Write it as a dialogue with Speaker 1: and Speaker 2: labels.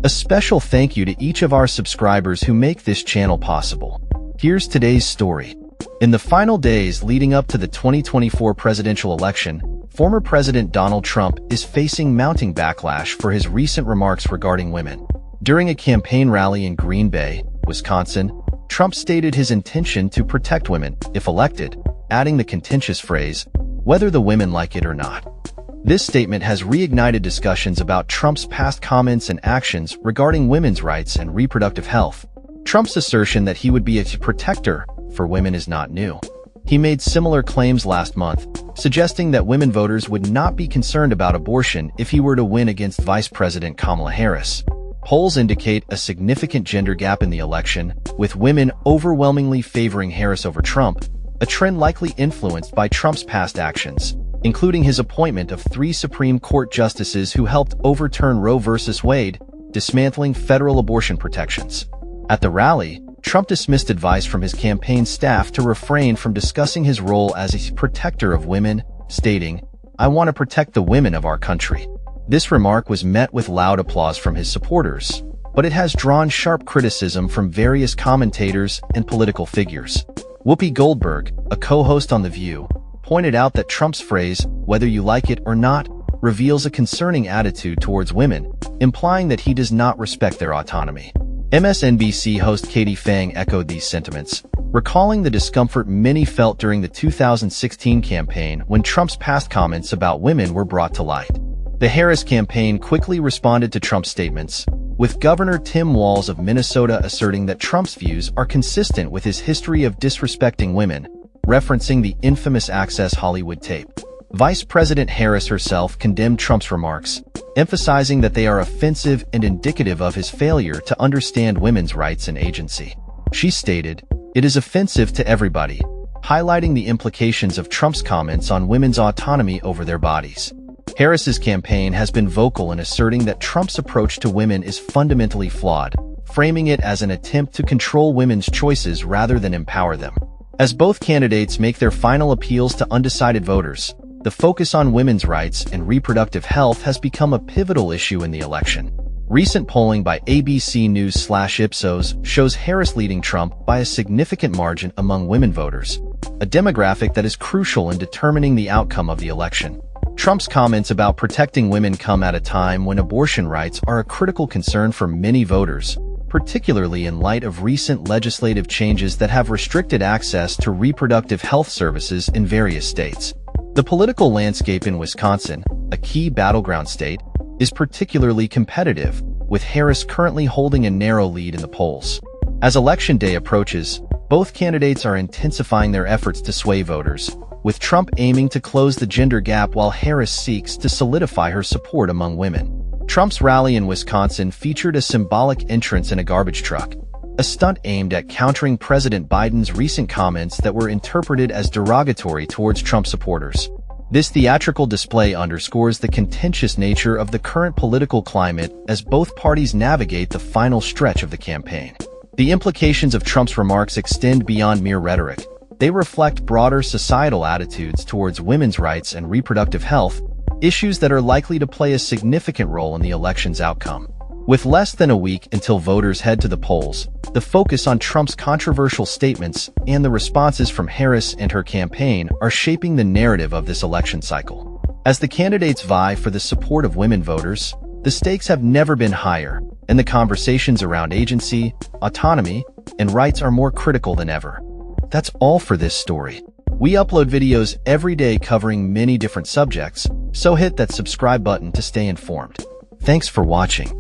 Speaker 1: A special thank you to each of our subscribers who make this channel possible. Here's today's story. In the final days leading up to the 2024 presidential election, former President Donald Trump is facing mounting backlash for his recent remarks regarding women. During a campaign rally in Green Bay, Wisconsin, Trump stated his intention to protect women if elected, adding the contentious phrase, "whether the women like it or not." This statement has reignited discussions about Trump's past comments and actions regarding women's rights and reproductive health. Trump's assertion that he would be a protector for women is not new. He made similar claims last month, suggesting that women voters would not be concerned about abortion if he were to win against Vice President Kamala Harris. Polls indicate a significant gender gap in the election, with women overwhelmingly favoring Harris over Trump, a trend likely influenced by Trump's past actions, including his appointment of 3 Supreme Court justices who helped overturn Roe v. Wade, dismantling federal abortion protections. At the rally, Trump dismissed advice from his campaign staff to refrain from discussing his role as a protector of women, stating, "I want to protect the women of our country." This remark was met with loud applause from his supporters, but it has drawn sharp criticism from various commentators and political figures. Whoopi Goldberg, a co-host on The View, pointed out that Trump's phrase, "whether you like it or not," reveals a concerning attitude towards women, implying that he does not respect their autonomy. MSNBC host Katie Phang echoed these sentiments, recalling the discomfort many felt during the 2016 campaign when Trump's past comments about women were brought to light. The Harris campaign quickly responded to Trump's statements, with Governor Tim Walz of Minnesota asserting that Trump's views are consistent with his history of disrespecting women, referencing the infamous Access Hollywood tape. Vice President Harris herself condemned Trump's remarks, emphasizing that they are offensive and indicative of his failure to understand women's rights and agency. She stated, "It is offensive to everybody," highlighting the implications of Trump's comments on women's autonomy over their bodies. Harris's campaign has been vocal in asserting that Trump's approach to women is fundamentally flawed, framing it as an attempt to control women's choices rather than empower them. As both candidates make their final appeals to undecided voters, the focus on women's rights and reproductive health has become a pivotal issue in the election. Recent polling by ABC News/Ipsos shows Harris leading Trump by a significant margin among women voters, a demographic that is crucial in determining the outcome of the election. Trump's comments about protecting women come at a time when abortion rights are a critical concern for many voters, particularly in light of recent legislative changes that have restricted access to reproductive health services in various states. The political landscape in Wisconsin, a key battleground state, is particularly competitive, with Harris currently holding a narrow lead in the polls. As Election Day approaches, both candidates are intensifying their efforts to sway voters, with Trump aiming to close the gender gap while Harris seeks to solidify her support among women. Trump's rally in Wisconsin featured a symbolic entrance in a garbage truck, a stunt aimed at countering President Biden's recent comments that were interpreted as derogatory towards Trump supporters. This theatrical display underscores the contentious nature of the current political climate as both parties navigate the final stretch of the campaign. The implications of Trump's remarks extend beyond mere rhetoric. They reflect broader societal attitudes towards women's rights and reproductive health, issues that are likely to play a significant role in the election's outcome. With less than a week until voters head to the polls, the focus on Trump's controversial statements and the responses from Harris and her campaign are shaping the narrative of this election cycle. As the candidates vie for the support of women voters, the stakes have never been higher, and the conversations around agency, autonomy, and rights are more critical than ever. That's all for this story. We upload videos every day covering many different subjects, so hit that subscribe button to stay informed. Thanks for watching.